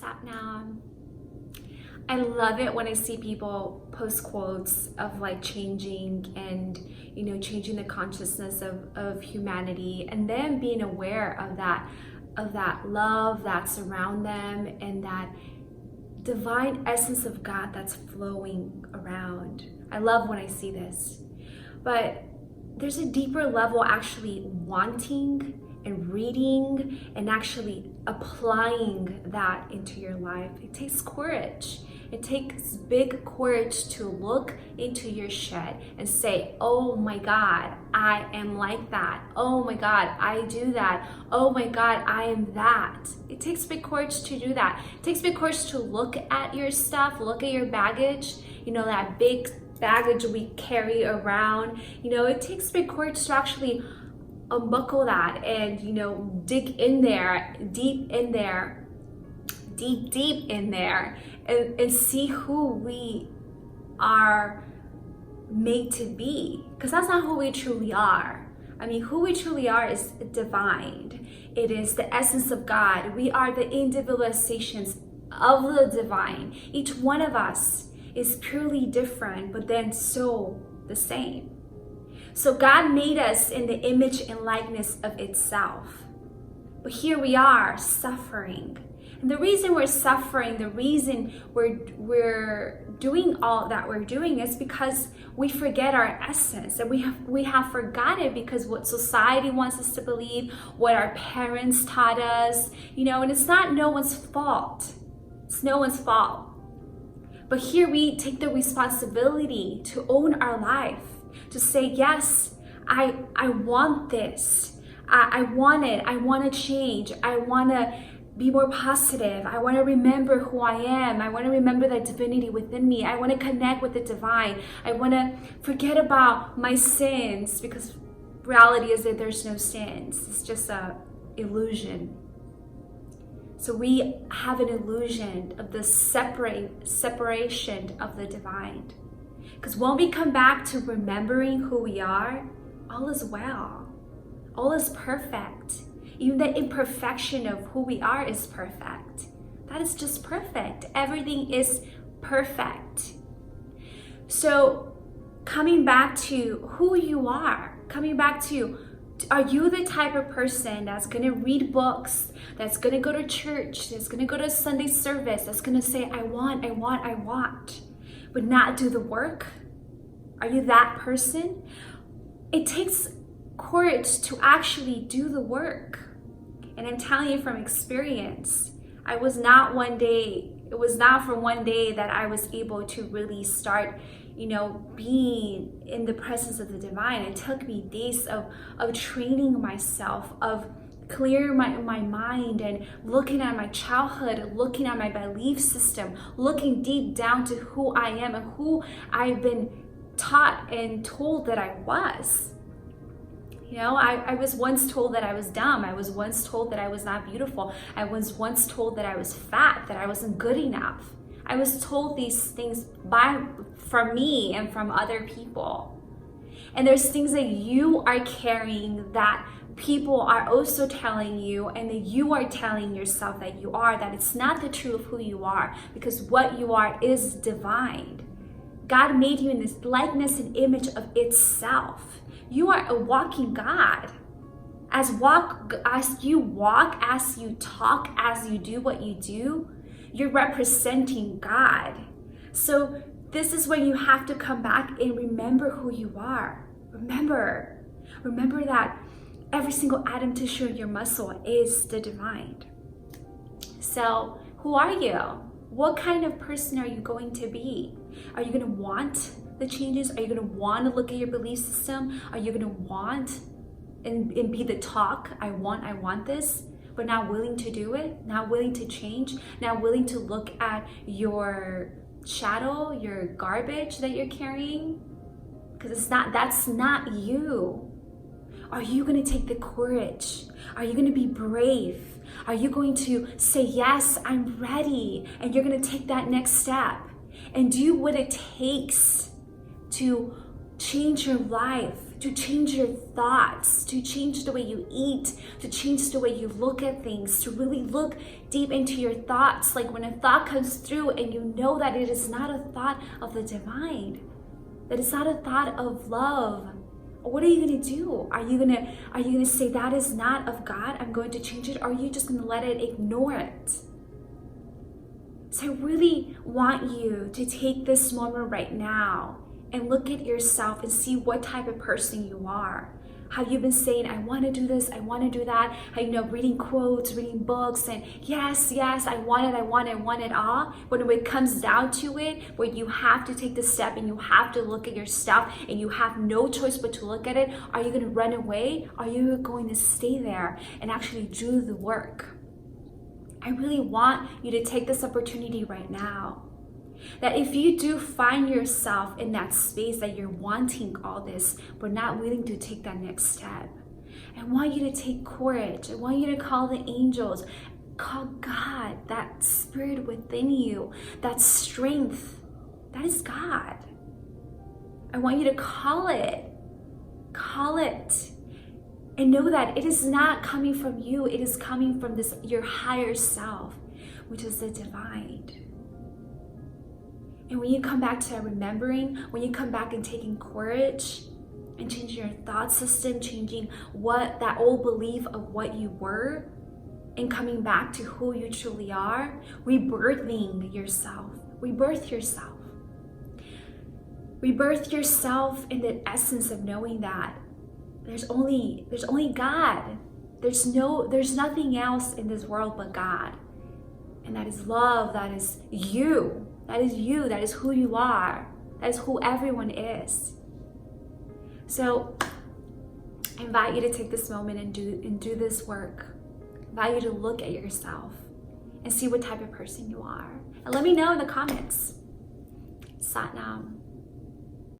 Satnam. I love it when I see people post quotes of like changing and, changing the consciousness of humanity, and then being aware of that love that's around them and that divine essence of God that's flowing around. I love when I see this. But there's a deeper level actually wanting and reading and actually applying that into your life. It takes courage. It takes big courage to look into your shed and say, oh my God, I am like that. Oh my God, I do that. Oh my God, I am that. It takes big courage to do that. It takes big courage to look at your stuff, look at your baggage, that big baggage we carry around. It takes big courage to actually unbuckle that and, dig in there, deep in there, deep in there, and see who we are made to be, because that's not who we truly are. Who we truly are is divine. It is the essence of God. We are the individualizations of the divine. Each one of us is purely different, but then so the same. So God made us in the image and likeness of itself. But here we are suffering. And the reason we're suffering, the reason we're doing all that we're doing is because we forget our essence. And we have forgotten because what society wants us to believe, what our parents taught us, and it's not no one's fault. It's no one's fault. But here we take the responsibility to own our life, to say, yes, I want this. I want it. I want to change. I want to be more positive. I want to remember who I am. I want to remember that divinity within me. I want to connect with the divine. I want to forget about my sins, because reality is that there's no sins. It's just a illusion. So we have an illusion of the separation of the divine. Because when we come back to remembering who we are, all is well. All is perfect. Even the imperfection of who we are is perfect. That is just perfect. Everything is perfect. So coming back to who you are, are you the type of person that's going to read books, that's going to go to church, that's going to go to Sunday service, that's going to say, I want, but not do the work? Are you that person? It takes courage to actually do the work. And I'm telling you from experience, it was not for one day that I was able to really start, being in the presence of the divine. It took me days of training myself, of clearing my mind and looking at my childhood, looking at my belief system, looking deep down to who I am and who I've been taught and told that I was. I was once told that I was dumb. I was once told that I was not beautiful. I was once told that I was fat, that I wasn't good enough. I was told these things from me and from other people. And there's things that you are carrying that people are also telling you, and that you are telling yourself that you are, that it's not the truth of who you are, because what you are is divine. God made you in this likeness and image of itself. You are a walking God. As you walk, as you talk, as you do what you do, you're representing God. So this is when you have to come back and remember who you are. Remember that every single atom, tissue in your muscle is the divine. So who are you? What kind of person are you going to be? Are you going to want the changes? Are you going to want to look at your belief system? Are you going to want and be the talk, I want this, but not willing to do it, not willing to change, not willing to look at your shadow, your garbage that you're carrying? Because that's not you. Are you going to take the courage? Are you going to be brave? Are you going to say, yes, I'm ready, and you're going to take that next step and do what it takes to change your life, to change your thoughts, to change the way you eat, to change the way you look at things, to really look deep into your thoughts. Like when a thought comes through and you know that it is not a thought of the divine, that it's not a thought of love, what are you going to do? Are you going to say that is not of God? I'm going to change it. Or are you just going to let it ignore it? So I really want you to take this moment right now and look at yourself and see what type of person you are. Have you been saying, I want to do this, I want to do that? How, reading quotes, reading books, and yes, I want it all. But when it comes down to it, where you have to take the step and you have to look at your stuff and you have no choice but to look at it, are you going to run away? Are you going to stay there and actually do the work? I really want you to take this opportunity right now. That if you do find yourself in that space that you're wanting all this, but not willing to take that next step, I want you to take courage. I want you to call the angels, call God, that spirit within you, that strength, that is God. I want you to call it, and know that it is not coming from you, it is coming from your higher self, which is the divine. And when you come back to remembering, when you come back and taking courage and changing your thought system, changing that old belief of what you were, and coming back to who you truly are, rebirthing yourself. Rebirth yourself. Rebirth yourself in the essence of knowing that there's only God. There's nothing else in this world but God. And that is love, that is you. That is you, that is who you are. That is who everyone is. So I invite you to take this moment and do this work. I invite you to look at yourself and see what type of person you are. And let me know in the comments. Sat Nam.